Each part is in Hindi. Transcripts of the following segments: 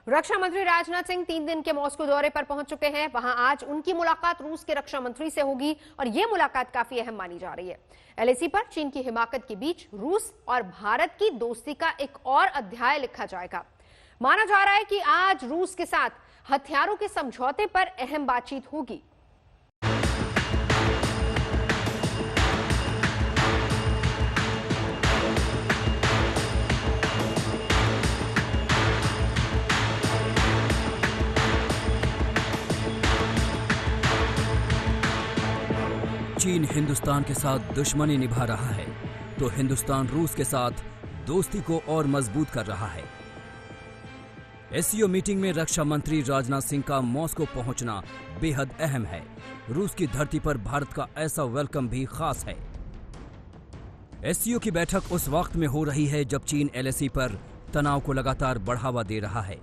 रक्षा मंत्री राजनाथ सिंह 3 दिन के मॉस्को दौरे पर पहुंच चुके हैं। वहां आज उनकी मुलाकात रूस के रक्षा मंत्री से होगी और यह मुलाकात काफी अहम मानी जा रही है। एलएसी पर चीन की हिमाकत के बीच रूस और भारत की दोस्ती का एक और अध्याय लिखा जाएगा। माना जा रहा है कि आज रूस के साथ हथियारों के समझौते पर अहम बातचीत होगी। चीन हिंदुस्तान के साथ दुश्मनी निभा रहा है तो हिंदुस्तान रूस के साथ दोस्ती को और मजबूत कर रहा है। एससीओ मीटिंग में रक्षा मंत्री राजनाथ सिंह का मॉस्को पहुंचना बेहद अहम है। रूस की धरती पर भारत का ऐसा वेलकम भी खास है। एससीओ की बैठक उस वक्त में हो रही है जब चीन एलएसी पर तनाव को लगातार बढ़ावा दे रहा है।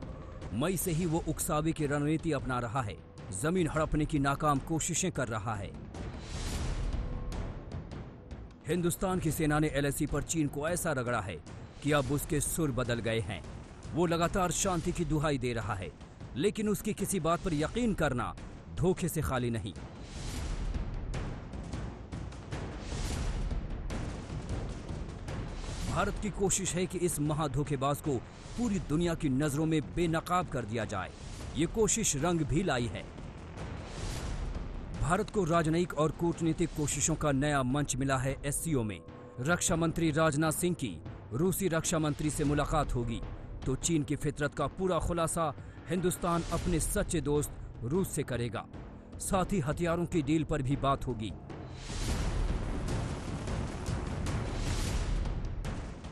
मई से ही वो उकसावे की रणनीति अपना रहा है, जमीन हड़पने की नाकाम कोशिशें कर रहा है। हिंदुस्तान की सेना ने एलएसी पर चीन को ऐसा रगड़ा है कि अब उसके सुर बदल गए हैं। वो लगातार शांति की दुहाई दे रहा है, लेकिन उसकी किसी बात पर यकीन करना धोखे से खाली नहीं। भारत की कोशिश है कि इस महाधोखेबाज को पूरी दुनिया की नजरों में बेनकाब कर दिया जाए। ये कोशिश रंग भी लाई है। भारत को राजनयिक और कूटनीतिक कोशिशों का नया मंच मिला है। एससीओ में रक्षा मंत्री राजनाथ सिंह की रूसी रक्षा मंत्री से मुलाकात होगी तो चीन की फितरत का पूरा खुलासा हिंदुस्तान अपने सच्चे दोस्त रूस से करेगा। साथ ही हथियारों की डील पर भी बात होगी।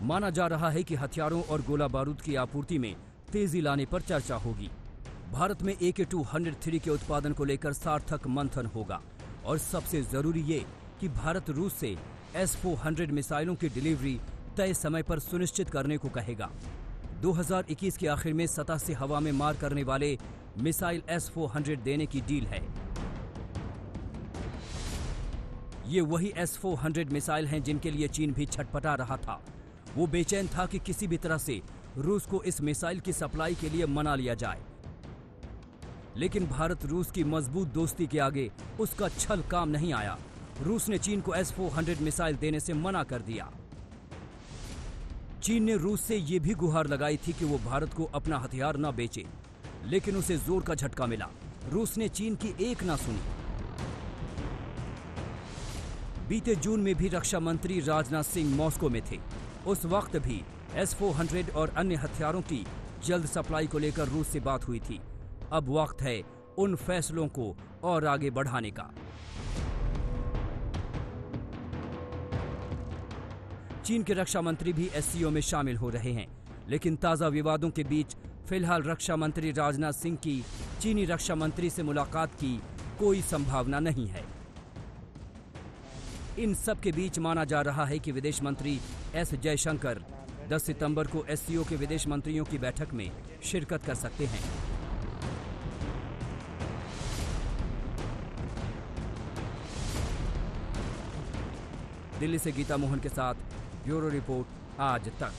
माना जा रहा है कि हथियारों और गोला बारूद की आपूर्ति में तेजी लाने पर चर्चा होगी। भारत में AK-203 के उत्पादन को लेकर सार्थक मंथन होगा और सबसे जरूरी ये कि भारत रूस से S-400 मिसाइलों की डिलीवरी तय समय पर सुनिश्चित करने को कहेगा। 2021 के आखिर में सतह से हवा में मार करने वाले मिसाइल S-400 देने की डील है। ये वही S-400 मिसाइल हैं जिनके लिए चीन भी छटपटा रहा था। वो बेचैन था कि किसी भी तरह से रूस को इस मिसाइल की सप्लाई के लिए मना लिया जाए, लेकिन भारत रूस की मजबूत दोस्ती के आगे उसका छल काम नहीं आया। रूस ने चीन को S-400 मिसाइल देने से मना कर दिया। चीन ने रूस से यह भी गुहार लगाई थी कि वो भारत को अपना हथियार न बेचे, लेकिन उसे जोर का झटका मिला। रूस ने चीन की एक ना सुनी। बीते जून में भी रक्षा मंत्री राजनाथ सिंह मॉस्को में थे। उस वक्त भी S-400 और अन्य हथियारों की जल्द सप्लाई को लेकर रूस से बात हुई थी। अब वक्त है उन फैसलों को और आगे बढ़ाने का। चीन के रक्षा मंत्री भी एससीओ में शामिल हो रहे हैं, लेकिन ताजा विवादों के बीच फिलहाल रक्षा मंत्री राजनाथ सिंह की चीनी रक्षा मंत्री से मुलाकात की कोई संभावना नहीं है। इन सब के बीच माना जा रहा है कि विदेश मंत्री एस जयशंकर 10 सितंबर को एससीओ के विदेश मंत्रियों की बैठक में शिरकत कर सकते हैं। दिल्ली से गीता मोहन के साथ ब्यूरो रिपोर्ट आज तक।